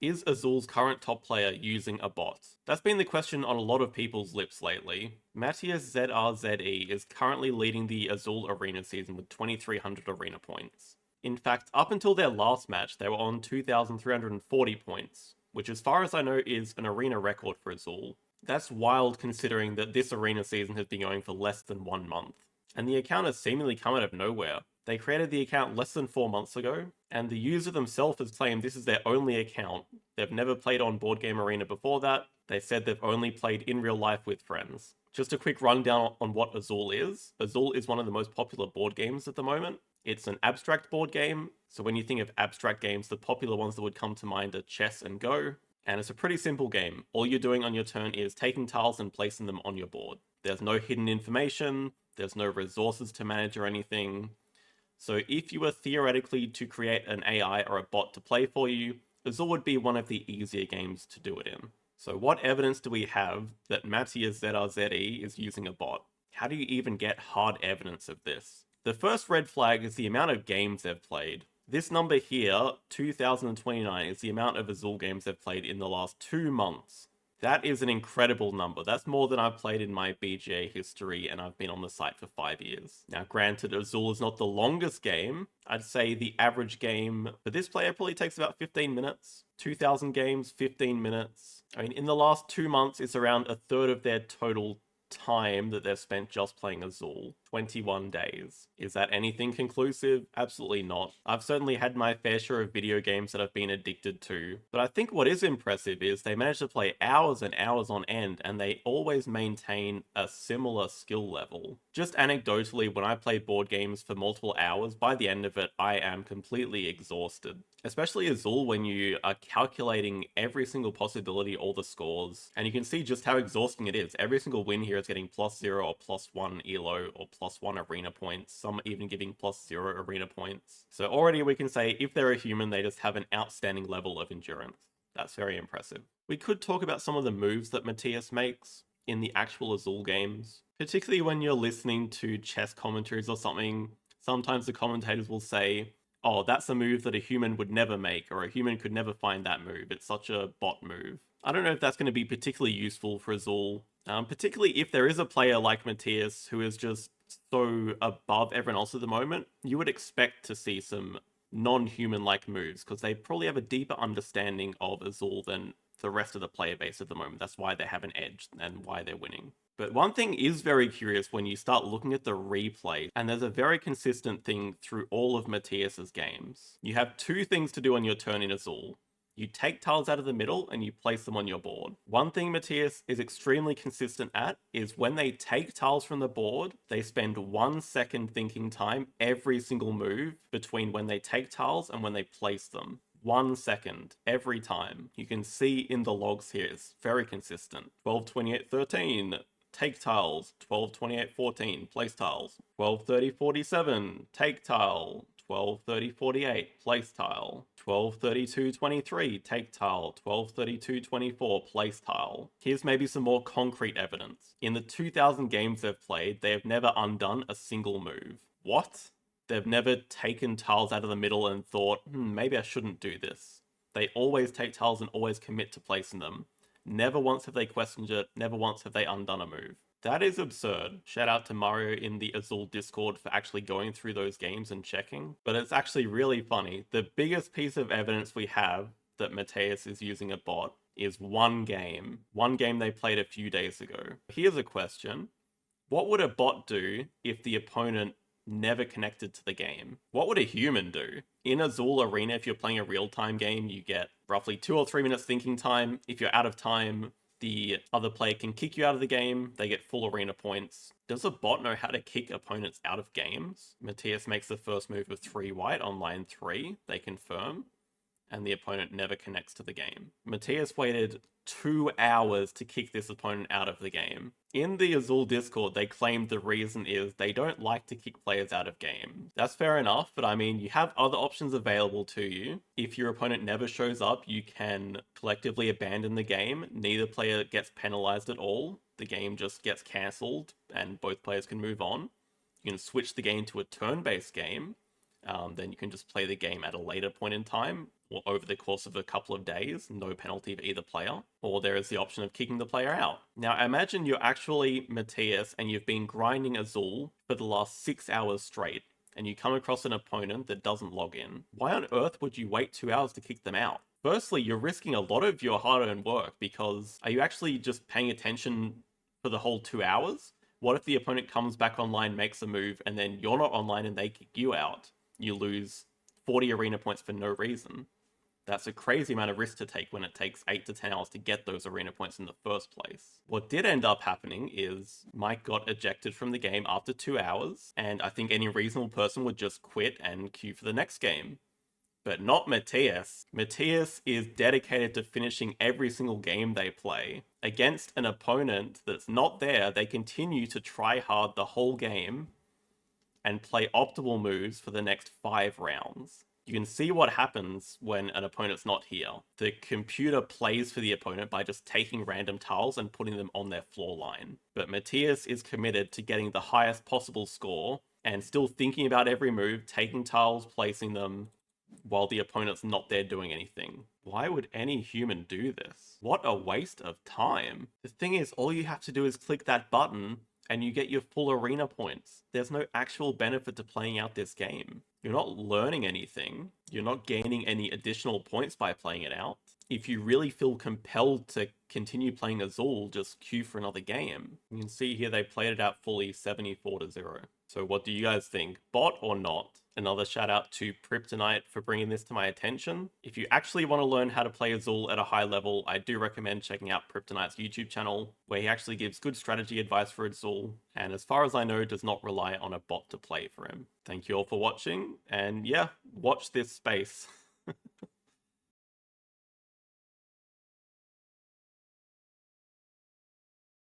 Is Azul's current top player using a bot? That's been the question on a lot of people's lips lately. Mateuszrze is currently leading the Azul Arena season with 2,300 arena points. In fact, up until their last match, they were on 2,340 points, which as far as I know is an arena record for Azul. That's wild considering that this arena season has been going for less than 1 month. And the account has seemingly come out of nowhere. They created the account less than 4 months ago, and the user themselves has claimed this is their only account. They've never played on Board Game Arena before that. They said they've only played in real life with friends. Just a quick rundown on what Azul is. Azul is one of the most popular board games at the moment. It's an abstract board game, so when you think of abstract games, the popular ones that would come to mind are chess and Go. And it's a pretty simple game. All you're doing on your turn is taking tiles and placing them on your board. There's no hidden information, there's no resources to manage or anything. So if you were theoretically to create an AI or a bot to play for you, Azul would be one of the easier games to do it in. So what evidence do we have that Mateuszrze is using a bot? How do you even get hard evidence of this? The first red flag is the amount of games they've played. This number here, 2029, is the amount of Azul games they've played in the last 2 months. That is an incredible number. That's more than I've played in my BGA history, and I've been on the site for 5 years. Now, granted, Azul is not the longest game. I'd say the average game for this player probably takes about 15 minutes. 2,000 games, 15 minutes. I mean, in the last 2 months, it's around a third of their total time that they've spent just playing Azul. 21 days. Is that anything conclusive? Absolutely not. I've certainly had my fair share of video games that I've been addicted to, but I think what is impressive is they manage to play hours and hours on end, and they always maintain a similar skill level. Just anecdotally, when I play board games for multiple hours, by the end of it, I am completely exhausted. Especially Azul, when you are calculating every single possibility, all the scores, and you can see just how exhausting it is. Every single win here is getting +0 or +1 elo or +1 arena points, some even giving +0 arena points. So already we can say if they're a human, they just have an outstanding level of endurance. That's very impressive. We could talk about some of the moves that Mateusz makes in the actual Azul games, particularly when you're listening to chess commentaries or something. Sometimes the commentators will say, oh, that's a move that a human would never make, or a human could never find that move. It's such a bot move. I don't know if that's going to be particularly useful for Azul, particularly if there is a player like Mateusz who is just so above everyone else at the moment. You would expect to see some non-human-like moves, because they probably have a deeper understanding of Azul than the rest of the player base at the moment. That's why they have an edge and why they're winning. But one thing is very curious when you start looking at the replay, and there's a very consistent thing through all of Mateusz's games. You have 2 things to do on your turn in Azul. You take tiles out of the middle and you place them on your board. One thing Mateusz is extremely consistent at is when they take tiles from the board, they spend 1 second thinking time every single move between when they take tiles and when they place them. 1 second every time. You can see in the logs here, it's very consistent. 12, 28, 13. Take tiles. 12, 28, 14. Place tiles. 12, 30, 47. Take tile. 12, 30, 48. Place tile. 12, 32, 23. Take tile. 12, 32, 24. Place tile. Here's maybe some more concrete evidence. In the 2,000 games they've played, they have never undone a single move. What? They've never taken tiles out of the middle and thought, maybe I shouldn't do this. They always take tiles and always commit to placing them. Never once have they questioned it, never once have they undone a move. That is absurd. Shout out to Mario in the Azul Discord for actually going through those games and checking. But it's actually really funny. The biggest piece of evidence we have that Mateusz is using a bot is one game. One game they played a few days ago. Here's a question. What would a bot do if the opponent never connected to the game? What would a human do? In Azul Arena, if you're playing a real-time game, you get roughly 2 or 3 minutes thinking time. If you're out of time, the other player can kick you out of the game. They get full arena points. Does a bot know how to kick opponents out of games? Mateusz makes the first move of 3 white on line 3. They confirm, and the opponent never connects to the game. Mateusz waited 2 hours to kick this opponent out of the game. In the Azul Discord, they claimed the reason is they don't like to kick players out of games. That's fair enough, but I mean, you have other options available to you. If your opponent never shows up, you can collectively abandon the game. Neither player gets penalized at all. The game just gets cancelled and both players can move on. You can switch the game to a turn-based game. Then you can just play the game at a later point in time. over the course of a couple of days, no penalty for either player, or there is the option of kicking the player out. Now, imagine you're actually Mateusz and you've been grinding Azul for the last 6 hours straight, and you come across an opponent that doesn't log in. Why on earth would you wait 2 hours to kick them out? Firstly, you're risking a lot of your hard-earned work, because are you actually just paying attention for the whole 2 hours? What if the opponent comes back online, makes a move, and then you're not online and they kick you out? You lose 40 arena points for no reason. That's a crazy amount of risk to take when it takes 8 to 10 hours to get those arena points in the first place. What did end up happening is Mike got ejected from the game after 2 hours, and I think any reasonable person would just quit and queue for the next game. But not Mateusz. Mateusz is dedicated to finishing every single game they play. Against an opponent that's not there, they continue to try hard the whole game and play optimal moves for the next 5 rounds. You can see what happens when an opponent's not here. The computer plays for the opponent by just taking random tiles and putting them on their floor line. But Mateusz is committed to getting the highest possible score and still thinking about every move, taking tiles, placing them, while the opponent's not there doing anything. Why would any human do this? What a waste of time. The thing is, all you have to do is click that button and you get your full arena points. There's no actual benefit to playing out this game. You're not learning anything. You're not gaining any additional points by playing it out. If you really feel compelled to continue playing Azul, just queue for another game. You can see here they played it out fully 74-0. So what do you guys think? Bot or not? Another shout out to Kryptonite for bringing this to my attention. If you actually want to learn how to play Azul at a high level, I do recommend checking out Kryptonite's YouTube channel, where he actually gives good strategy advice for Azul, and as far as I know, does not rely on a bot to play for him. Thank you all for watching, and yeah, watch this space.